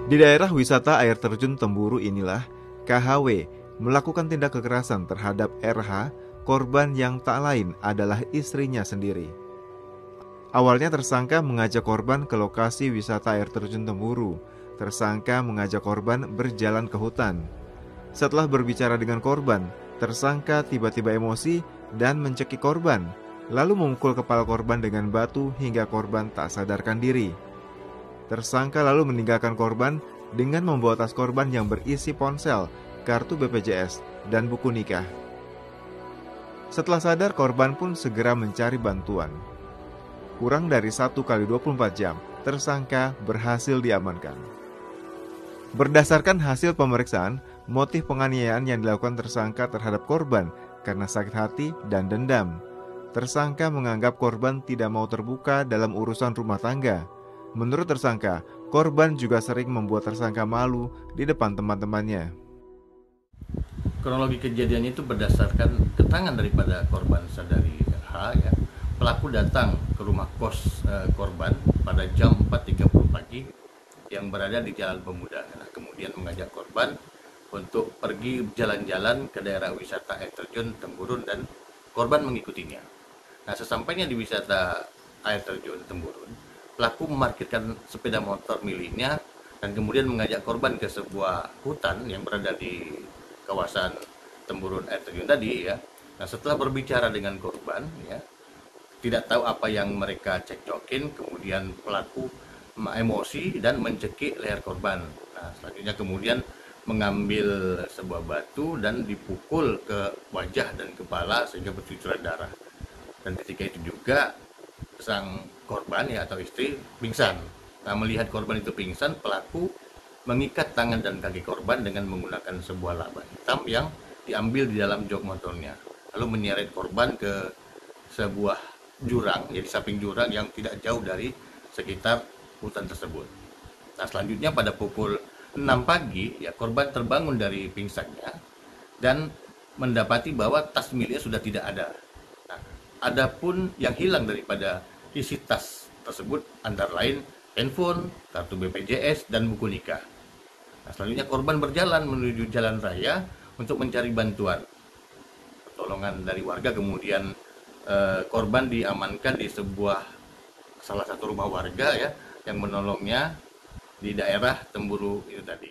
Di daerah wisata air terjun Temburu inilah KHW melakukan tindak kekerasan terhadap RH, korban yang tak lain adalah istrinya sendiri. Awalnya tersangka mengajak korban ke lokasi wisata air terjun Temburu. Tersangka mengajak korban berjalan ke hutan. Setelah berbicara dengan korban, tersangka tiba-tiba emosi dan mencekik korban, lalu memukul kepala korban dengan batu hingga korban tak sadarkan diri. Tersangka lalu meninggalkan korban dengan membawa tas korban yang berisi ponsel, kartu BPJS, dan buku nikah. Setelah sadar, korban pun segera mencari bantuan. Kurang dari 1 kali 24 jam, tersangka berhasil diamankan. Berdasarkan hasil pemeriksaan, motif penganiayaan yang dilakukan tersangka terhadap korban karena sakit hati dan dendam. Tersangka menganggap korban tidak mau terbuka dalam urusan rumah tangga. Menurut tersangka, korban juga sering membuat tersangka malu di depan teman-temannya. Kronologi kejadian itu berdasarkan keterangan daripada korban Sadari H ya. Pelaku datang ke rumah kos korban pada jam 4.30 pagi yang berada di Jalan Pemuda. Nah, kemudian mengajak korban untuk pergi jalan-jalan ke daerah wisata air terjun Temburun dan korban mengikutinya. Nah, sesampainya di wisata air terjun Temburun, pelaku memarkirkan sepeda motor miliknya dan kemudian mengajak korban ke sebuah hutan yang berada di kawasan Temburun air terjun tadi ya. Nah, setelah berbicara dengan korban ya, tidak tahu apa yang mereka cekcokin, kemudian pelaku emosi dan mencekik leher korban. Nah, selanjutnya kemudian mengambil sebuah batu dan dipukul ke wajah dan kepala sehingga bercucuran darah. Dan ketika itu juga sang korban ya atau istri pingsan. Nah, melihat korban itu pingsan, pelaku mengikat tangan dan kaki korban dengan menggunakan sebuah laba hitam yang diambil di dalam jok motornya. Lalu menyeret korban ke sebuah jurang, ya di samping jurang yang tidak jauh dari sekitar hutan tersebut. Nah, selanjutnya pada pukul 6 pagi, ya korban terbangun dari pingsannya dan mendapati bahwa tas miliknya sudah tidak ada. Nah, adapun yang hilang daripada isi tas tersebut antara lain handphone, kartu BPJS, dan buku nikah. Nah, selanjutnya korban berjalan menuju jalan raya untuk mencari bantuan. Pertolongan dari warga, kemudian korban diamankan di sebuah salah satu rumah warga ya yang menolongnya di daerah Temburu itu tadi.